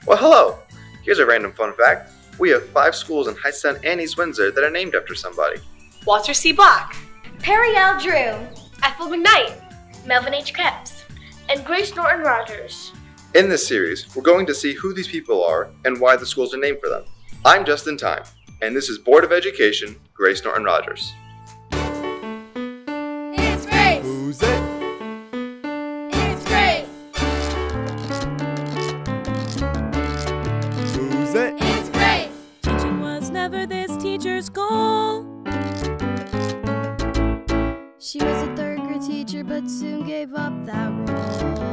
Well, hello! Here's a random fun fact. We have 5 schools in Hightstown-East Windsor that are named after somebody. Walter C. Black, Perry L. Drew, Ethel McKnight, Melvin H. Krebs, and Grace Norton Rogers. In this series, we're going to see who these people are and why the schools are named for them. I'm just in time, and this is Board of Education, Grace Norton Rogers. It's Grace! Who's it? It's Grace! Who's it? It's Grace! Teaching was never this teacher's goal. She was a third grade teacher but soon gave up that role.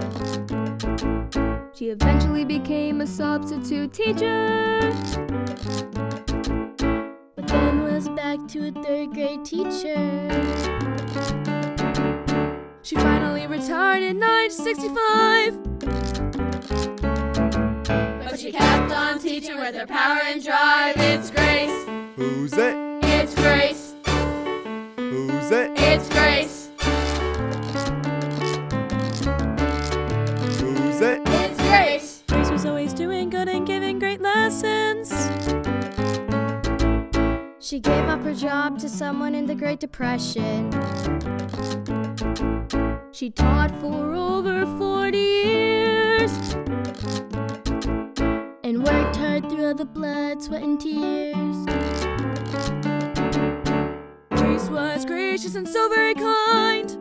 She eventually became a substitute teacher, But then was back to a third grade teacher. she finally retired in 1965. But she kept on teaching with her power and drive. It's Grace! Who's it? It's Grace! Who's it? It's Grace! Who's it? It's Grace! Grace was always doing good and giving great lessons. She gave up her job to someone in the Great Depression. She taught for over 40 years And worked hard through all the blood, sweat, and tears. Grace was gracious and so very kind.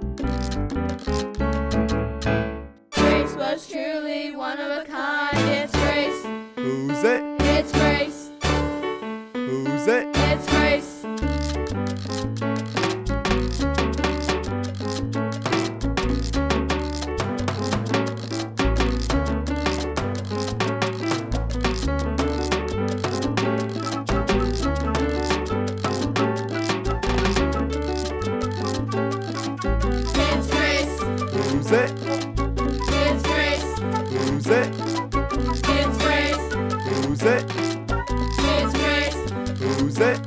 Grace was truly one of a kind. It's Grace! Who's it? It's Grace! Who's it? It's Grace! It's Grace! Who's it? It's Grace! Who's it? It's Grace! Who's it? It's Grace! Who's it?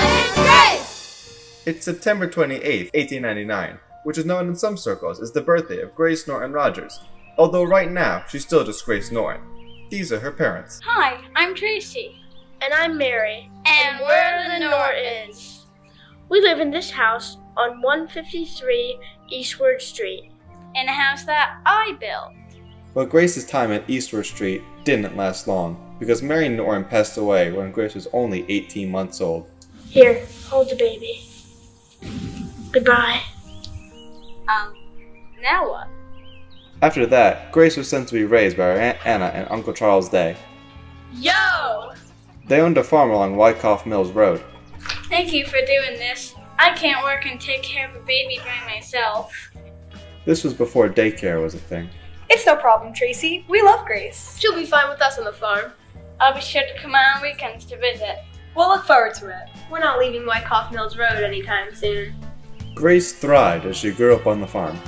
It's Grace! It's September 28th, 1899, which is known in some circles as the birthday of Grace Norton Rogers, although right now she's still just Grace Norton. These are her parents. Hi, I'm Tracy. And I'm Mary. And we're the Nortons. We live in this house on 153 Eastward Street. In a house that I built. But Grace's time at Eastward Street didn't last long, because Mary Norton passed away when Grace was only 18 months old. Here, hold the baby. Goodbye. Now what? After that, Grace was sent to be raised by her Aunt Anna and Uncle Charles Day. Yo! They owned a farm along Wyckoff Mills Road. Thank you for doing this. I can't work and take care of a baby by myself. This was before daycare was a thing. It's no problem, Tracy. We love Grace. She'll be fine with us on the farm. I'll be sure to come on weekends to visit. We'll look forward to it. We're not leaving Wyckoff Mills Road anytime soon. Grace thrived as she grew up on the farm.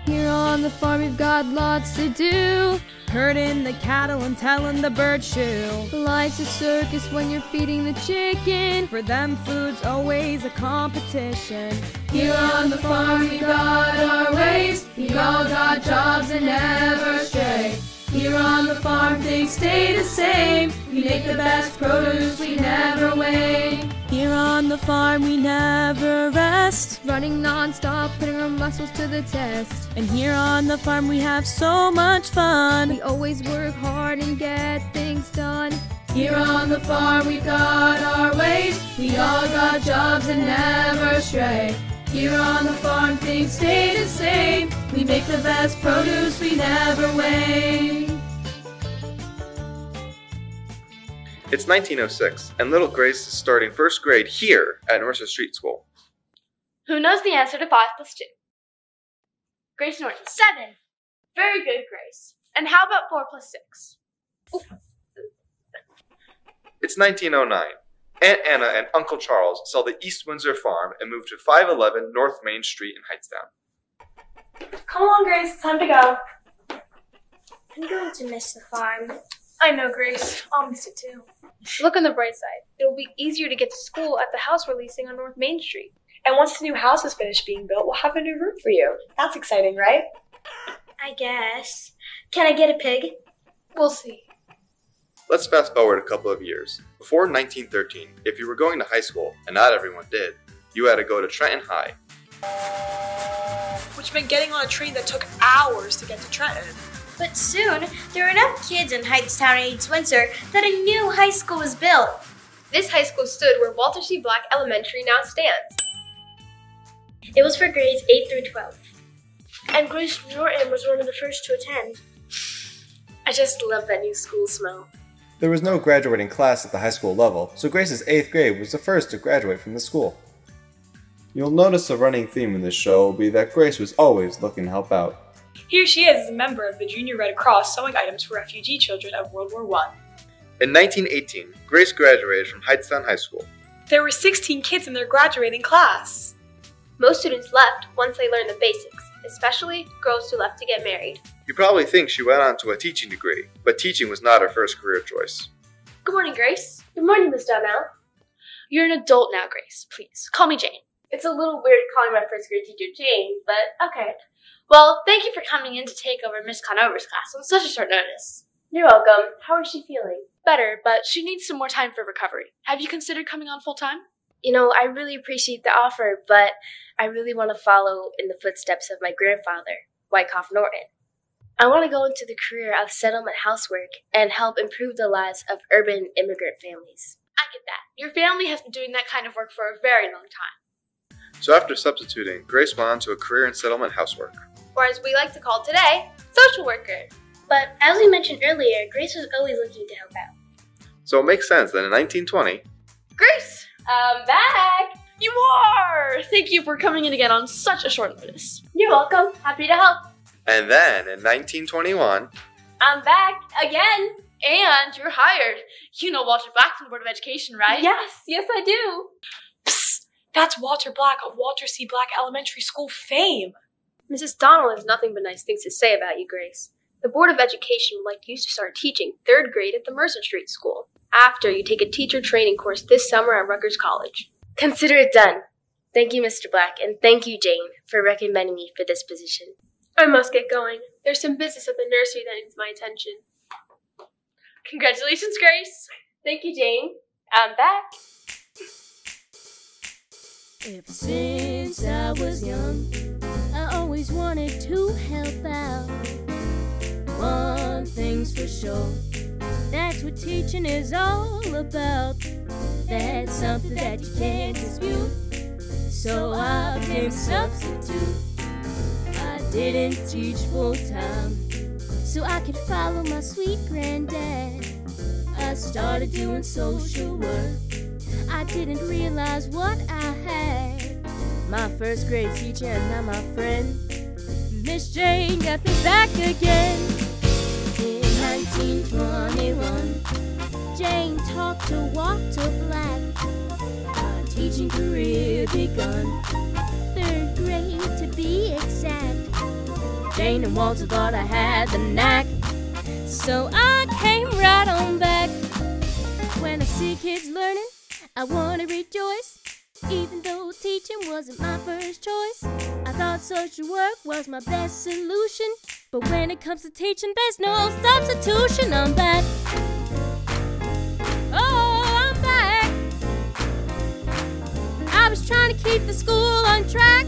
Here on the farm we've got lots to do. Herding the cattle and telling the bird shoo. Life's a circus when you're feeding the chicken. For them, food's always a competition. Here on the farm we got our ways. We all got jobs and never stray. Here on the farm things stay the same. We make the best produce we never weigh. Here on the farm we never rest. Running non-stop, putting our muscles to the test. And here on the farm we have so much fun. We always work hard and get things done. Here on the farm we got our ways. We all got jobs and never stray. Here on the farm things stay the same. We make the best produce we never weigh. It's 1906, and little Grace is starting first grade here at Mercer Street School. Who knows the answer to 5 plus 2? Grace Norton. 7. Very good, Grace. And how about 4 plus 6? It's 1909. Aunt Anna and Uncle Charles sell the East Windsor farm and move to 511 North Main Street in Hightstown. Come on, Grace. It's time to go. I'm going to miss the farm. I know, Grace. I'll miss it too. Look on the bright side. It'll be easier to get to school at the house we're leasing on North Main Street. And once the new house is finished being built, we'll have a new room for you. That's exciting, right? I guess. Can I get a pig? We'll see. Let's fast forward a couple of years. Before 1913, if you were going to high school, and not everyone did, you had to go to Trenton High. Which meant getting on a train that took hours to get to Trenton. But soon, there were enough kids in Hightstown-East Windsor that a new high school was built. This high school stood where Walter C. Black Elementary now stands. It was for grades 8 through 12. And Grace Norton was one of the first to attend. I just love that new school smell. There was no graduating class at the high school level, so Grace's 8th grade was the first to graduate from the school. You'll notice a running theme in this show will be that Grace was always looking to help out. Here she is as a member of the Junior Red Cross sewing items for refugee children of World War I. In 1918, Grace graduated from Hightstown High School. There were 16 kids in their graduating class. Most students left once they learned the basics, especially girls who left to get married. You probably think she went on to a teaching degree, but teaching was not her first career choice. Good morning, Grace. Good morning, Miss Donnell. You're an adult now, Grace. Please, call me Jane. It's a little weird calling my first grade teacher Jane, but okay. Well, thank you for coming in to take over Miss Conover's class on such a short notice. You're welcome. How is she feeling? Better, but she needs some more time for recovery. Have you considered coming on full-time? You know, I really appreciate the offer, but I really want to follow in the footsteps of my grandfather, Wyckoff Norton. I want to go into the career of settlement housework and help improve the lives of urban immigrant families. I get that. Your family has been doing that kind of work for a very long time. So after substituting, Grace went on to a career in settlement housework. Or as we like to call today, social worker. But as we mentioned earlier, Grace was always looking to help out. So it makes sense that in 1920, Grace, I'm back. You are! Thank you for coming in again on such a short notice. You're welcome. Happy to help. and then in 1921, I'm back again. And you're hired. You know Walter Black from the Board of Education, right? Yes, I do. Psst, that's Walter Black of Walter C. Black Elementary School fame. Mrs. Donnell has nothing but nice things to say about you, Grace. The Board of Education would like you to start teaching 3rd grade at the Mercer Street School, after you take a teacher training course this summer at Rutgers College. Consider it done. Thank you, Mr. Black, and thank you, Jane, for recommending me for this position. I must get going. There's some business at the nursery that needs my attention. Congratulations, Grace. Thank you, Jane. I'm back. Ever since I was young, I always wanted to help out. One thing's for sure, that's what teaching is all about. That's something that you can't dispute, so I became a substitute. I didn't teach full time, so I could follow my sweet granddad. I started doing social work, I didn't realize what I had. My 1st grade teacher and now my friend, Miss Jane, got me back again. In 1921, Jane taught to Walter Black. Our teaching career begun, 3rd grade to be exact. Jane and Walter thought I had the knack, so I came right on back. When I see kids learning, I want to rejoice. Even though teaching wasn't my first choice, I thought social work was my best solution. But when it comes to teaching, there's no substitution. I'm back. Oh, I'm back. I was trying to keep the school on track,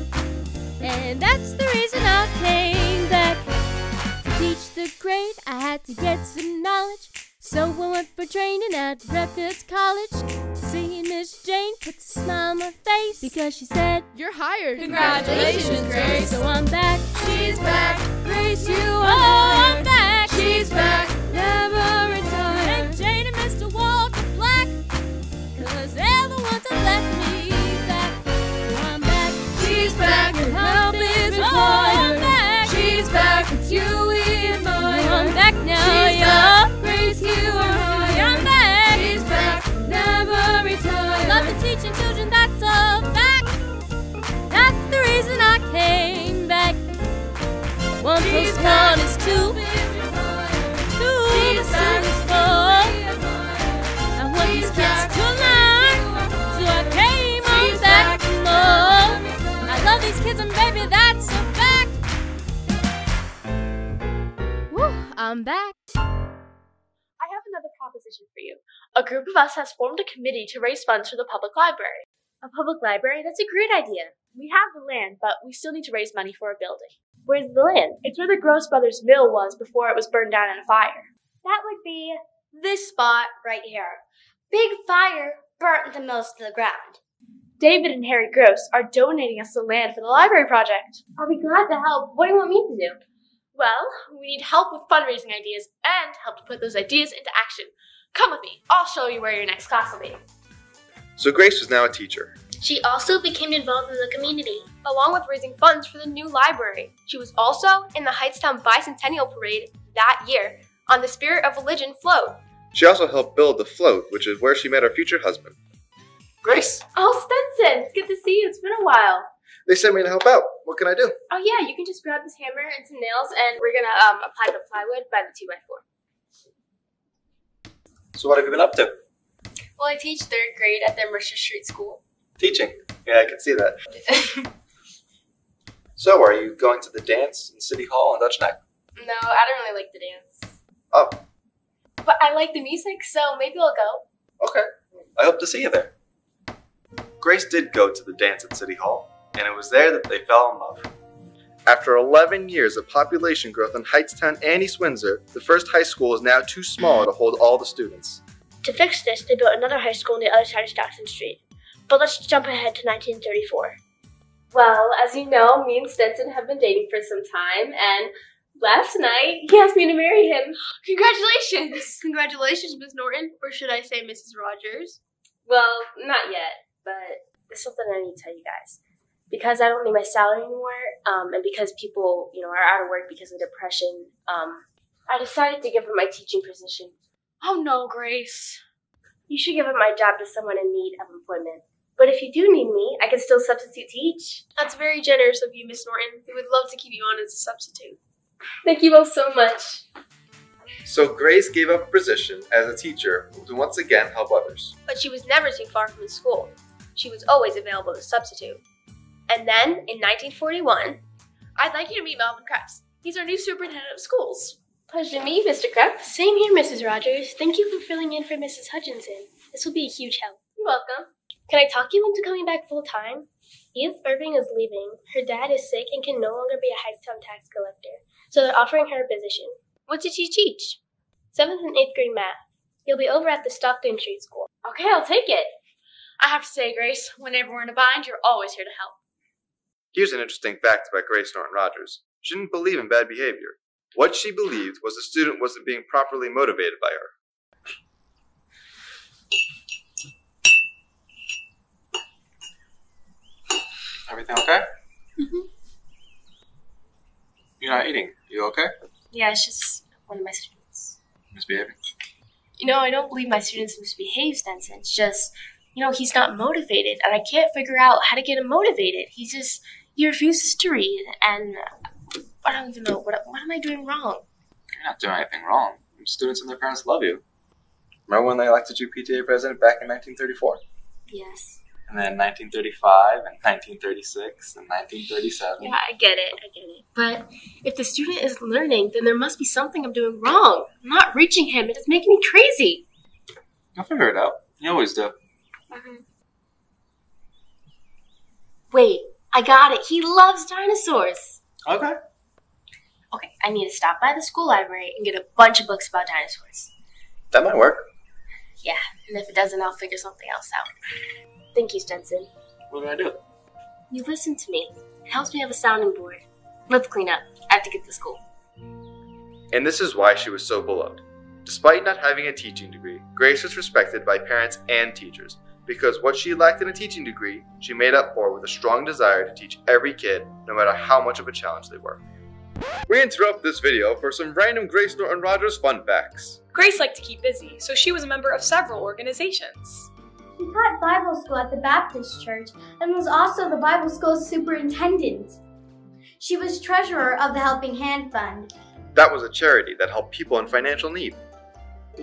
and that's the reason I came back. To teach the grade, I had to get some knowledge, so I went for training at Rutgers College. Seeing Miss Jane put a smile on my face, because she said, "You're hired." Congratulations, Grace. So I'm back. She's back. Grace, you Oh, are I'm back. She's back. Never retire. Thank Jane and Mr. Walter Black, 'cause they're the ones that let me back. So I'm back. She's back. Your help is Oh, I'm required. back. She's back. It's you we admire. I'm back now, She's y'all. back. Grace, you are hired. I'm back. She's back. Never retire. Love to teaching children, that's a fact. That's the reason I came back. 1 She's plus back. 1 is 2. 2 She's plus 2 back. is 4. I want these kids to learn, so I came on She's back back. for more. I love these kids and baby, that's a fact. come back. I have another proposition for you. A group of us has formed a committee to raise funds for the public library. A public library? That's a great idea. We have the land, but we still need to raise money for a building. Where's the land? It's where the Gross Brothers mill was before it was burned down in a fire. That would be this spot right here. Big fire burnt the mills to the ground. David and Harry Gross are donating us the land for the library project. I'll be glad to help. What do you want me to do? Well, we need help with fundraising ideas and help to put those ideas into action. Come with me. I'll show you where your next class will be. So Grace was now a teacher. She also became involved in the community. Along with raising funds for the new library. She was also in the Hightstown Bicentennial Parade that year on the Spirit of Religion float. She also helped build the float, which is where she met her future husband. Grace! Oh, Stenson, it's good to see you. It's been a while. They sent me to help out. What can I do? Oh yeah, you can just grab this hammer and some nails and we're gonna apply the plywood by the 2x4. So what have you been up to? Well, I teach 3rd grade at the Mercer Street School. Teaching. Yeah, I can see that. So, are you going to the dance in City Hall on Dutch Neck? No, I don't really like to dance. Oh. But I like the music, so maybe I'll go. Okay. I hope to see you there. Grace did go to the dance at City Hall, and it was there that they fell in love. After 11 years of population growth in Hightstown-East Windsor, the first high school is now too small to hold all the students. To fix this, they built another high school on the other side of Stockton Street. But let's jump ahead to 1934. Well, as you know, me and Stenson have been dating for some time, and last night he asked me to marry him. Congratulations! Congratulations, Miss Norton, or should I say Mrs. Rogers? Well, not yet. But there's something I need to tell you guys. Because I don't need my salary anymore, and because people, are out of work because of depression, I decided to give up my teaching position. Oh no, Grace. You should give up my job to someone in need of employment. But if you do need me, I can still substitute teach. That's very generous of you, Miss Norton. We would love to keep you on as a substitute. Thank you both so much. So Grace gave up a position as a teacher to once again help others. But she was never too far from the school. She was always available to substitute. And then, in 1941, I'd like you to meet Melvin Krebs. He's our new superintendent of schools. Pleasure to meet you, Mr. Krebs. Same here, Mrs. Rogers. Thank you for filling in for Mrs. Hutchinson. This will be a huge help. You're welcome. Can I talk you into coming back full-time? Edith Irving is leaving. Her dad is sick and can no longer be a Hightstown tax collector, so they're offering her a position. what did you teach? 7th and 8th grade math. You'll be over at the Stockton Street School. Okay, I'll take it. I have to say, Grace, whenever we're in a bind, you're always here to help. Here's an interesting fact about Grace Norton Rogers. She didn't believe in bad behavior. What she believed was the student wasn't being properly motivated by her. Everything okay? Mm-hmm. You're not eating. You okay? Yeah, it's just one of my students. Misbehaving. I don't believe my students misbehave, Stenson. It's just, he's not motivated, and I can't figure out how to get him motivated. He refuses to read, and I don't even know, what am I doing wrong? You're not doing anything wrong. Your students and their parents love you. Remember when they elected you PTA president back in 1934? Yes. And then 1935, and 1936, and 1937. Yeah, I get it. But if the student is learning, then there must be something I'm doing wrong. I'm not reaching him. It is making me crazy. You'll figure it out. You always do. Mm-hmm. Wait, I got it. He loves dinosaurs. Okay. Okay, I need to stop by the school library and get a bunch of books about dinosaurs. That might work. Yeah, and if it doesn't, I'll figure something else out. Thank you, Stenson. What do I do? You listen to me. It helps me have a sounding board. Let's clean up. I have to get to school. And this is why she was so beloved. Despite not having a teaching degree, Grace was respected by parents and teachers, because what she lacked in a teaching degree, she made up for with a strong desire to teach every kid, no matter how much of a challenge they were. We interrupt this video for some random Grace Norton Rogers fun facts. Grace liked to keep busy, so she was a member of several organizations. She taught Bible school at the Baptist church and was also the Bible school's superintendent. She was treasurer of the Helping Hand Fund. That was a charity that helped people in financial need.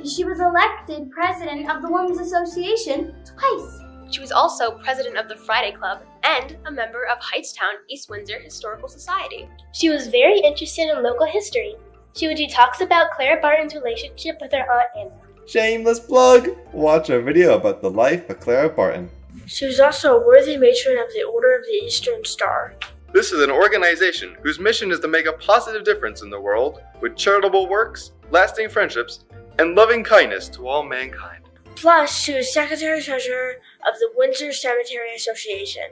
She was elected president of the Women's Association twice. She was also president of the Friday Club and a member of Hightstown-East Windsor Historical Society. She was very interested in local history. She would do talks about Clara Barton's relationship with her Aunt Anna. Shameless plug! Watch our video about the life of Clara Barton. She was also a worthy matron of the Order of the Eastern Star. This is an organization whose mission is to make a positive difference in the world with charitable works, lasting friendships, and loving kindness to all mankind. Plus, she was Secretary-Treasurer of the Windsor Cemetery Association.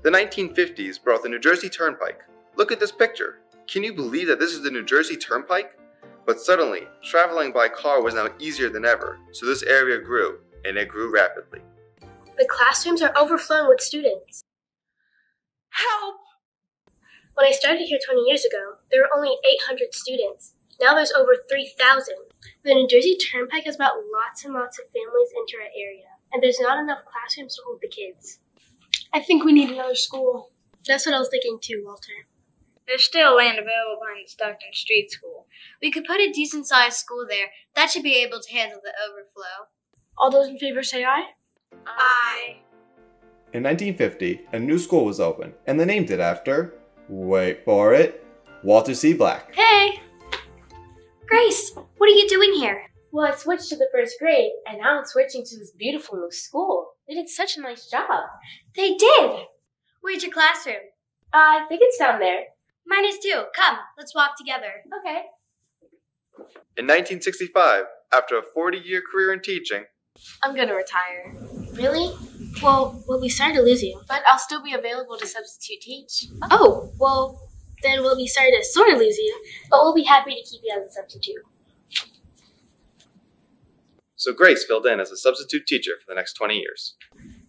The 1950s brought the New Jersey Turnpike. Look at this picture. Can you believe that this is the New Jersey Turnpike? But suddenly, traveling by car was now easier than ever, so this area grew, and it grew rapidly. The classrooms are overflowing with students. Help! When I started here 20 years ago, there were only 800 students. Now there's over 3,000. The New Jersey Turnpike has brought lots and lots of families into our area, and there's not enough classrooms to hold the kids. I think we need another school. That's what I was thinking too, Walter. There's still land available behind the Stockton Street School. We could put a decent-sized school there. That should be able to handle the overflow. All those in favor say aye. Aye. In 1950, a new school was opened, and they named it after, wait for it, Walter C. Black. Hey! Grace, what are you doing here? Well, I switched to the first grade, and now I'm switching to this beautiful new school. They did such a nice job. They did! Where's your classroom? I think it's down there. Mine is too. Come, let's walk together. Okay. In 1965, after a 40-year career in teaching, I'm gonna retire. Really? Well, we'll be sorry to lose you. But I'll still be available to substitute teach. Oh, well, then we'll be sorry to sort of lose you, but we'll be happy to keep you as a substitute. so Grace filled in as a substitute teacher for the next 20 years.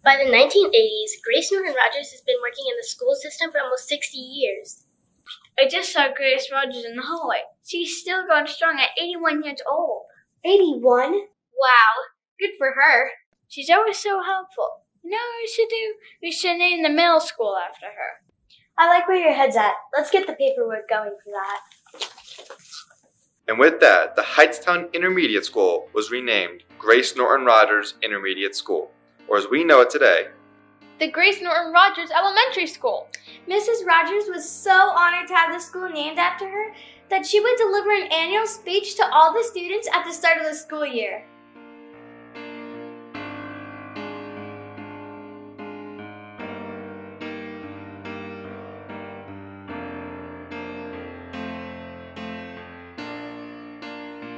By the 1980s, Grace Norton Rogers has been working in the school system for almost 60 years. I just saw Grace Rogers in the hallway. She's still going strong at 81 years old. 81? Wow, good for her. She's always so helpful. You know what we should do? We should name the middle school after her. I like where your head's at. Let's get the paperwork going for that. And with that, the Hightstown Intermediate School was renamed Grace Norton Rogers Intermediate School, or as we know it today, The Grace Norton Rogers Elementary School. Mrs. Rogers was so honored to have the school named after her that she would deliver an annual speech to all the students at the start of the school year.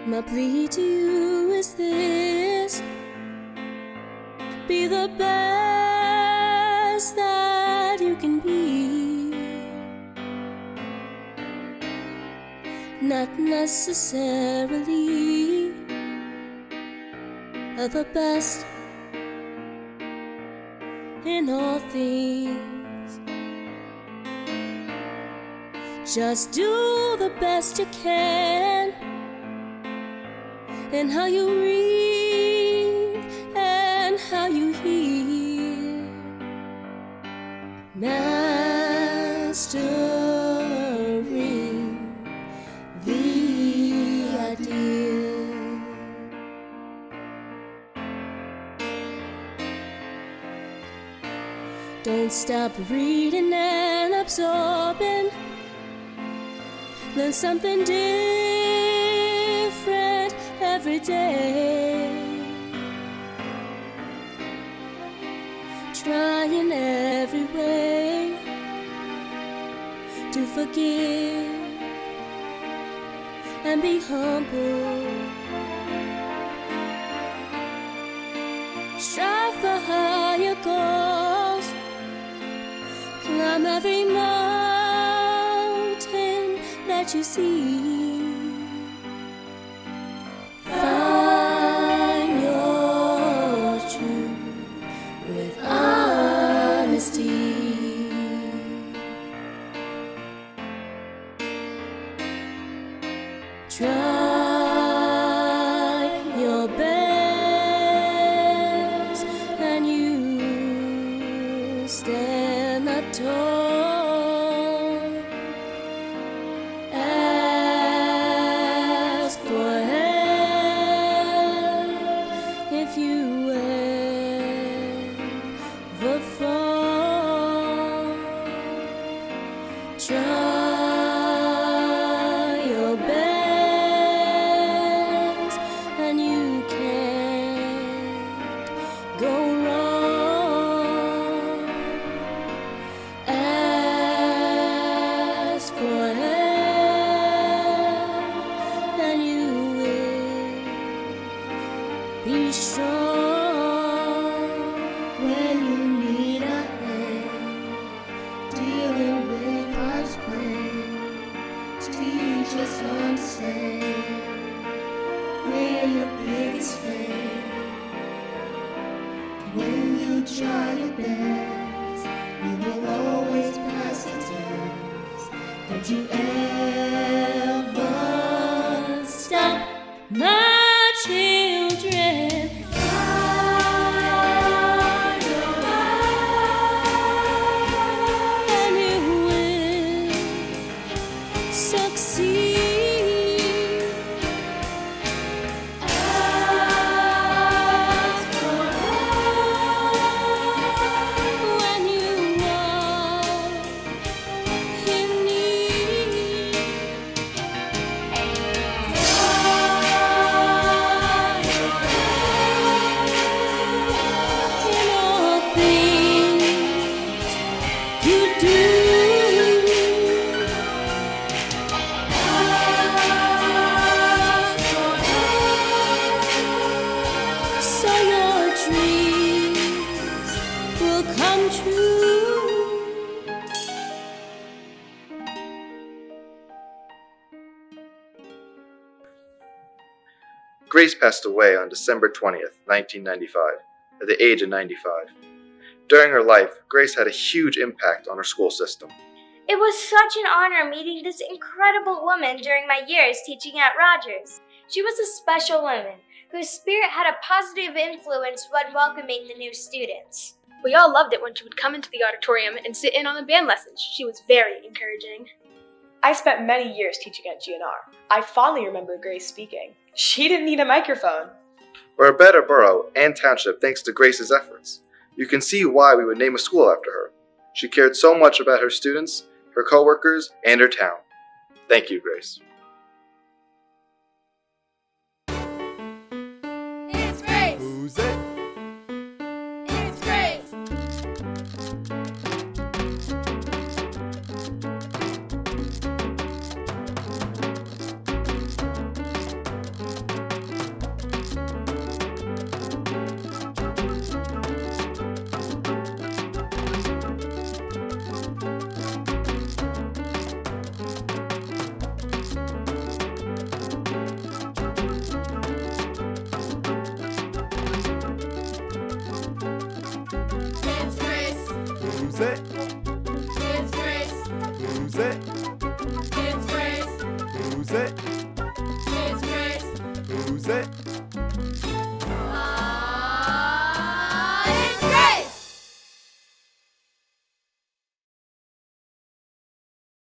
My plea to you is this: be the best that you can be, not necessarily the best in all things. Just do the best you can in how you read and how you hear, mastering the idea. Don't stop reading and absorbing. Learn something different every day. Trying every way to forgive and be humble. Strive for higher goals. Climb every mountain that you see. Find your truth with honesty. Try your best and you stand up tall. Ask for help if you ever fall. Try your best strong when you need a hand, dealing with life's pain. Teach us to understand when your biggest fan. When you try your best, you will always pass the test. Don't you ever stop, my children. And you will succeed. Ask for help when you are in need. In all things you do, so your dreams will come true. Grace passed away on December 20th, 1995, at the age of 95. During her life, Grace had a huge impact on her school system. It was such an honor meeting this incredible woman during my years teaching at Rogers. She was a special woman whose spirit had a positive influence when welcoming the new students. We all loved it when she would come into the auditorium and sit in on the band lessons. She was very encouraging. I spent many years teaching at GNR. I fondly remember Grace speaking. She didn't need a microphone. We're a better borough and township thanks to Grace's efforts. You can see why we would name a school after her. She cared so much about her students, her co-workers, and her town. Thank you, Grace. It's Grace. Who's it? It's Grace. It's Grace. Who's it? It's Grace. Who's it? It's Grace. Who's it? It's Grace. Who's it?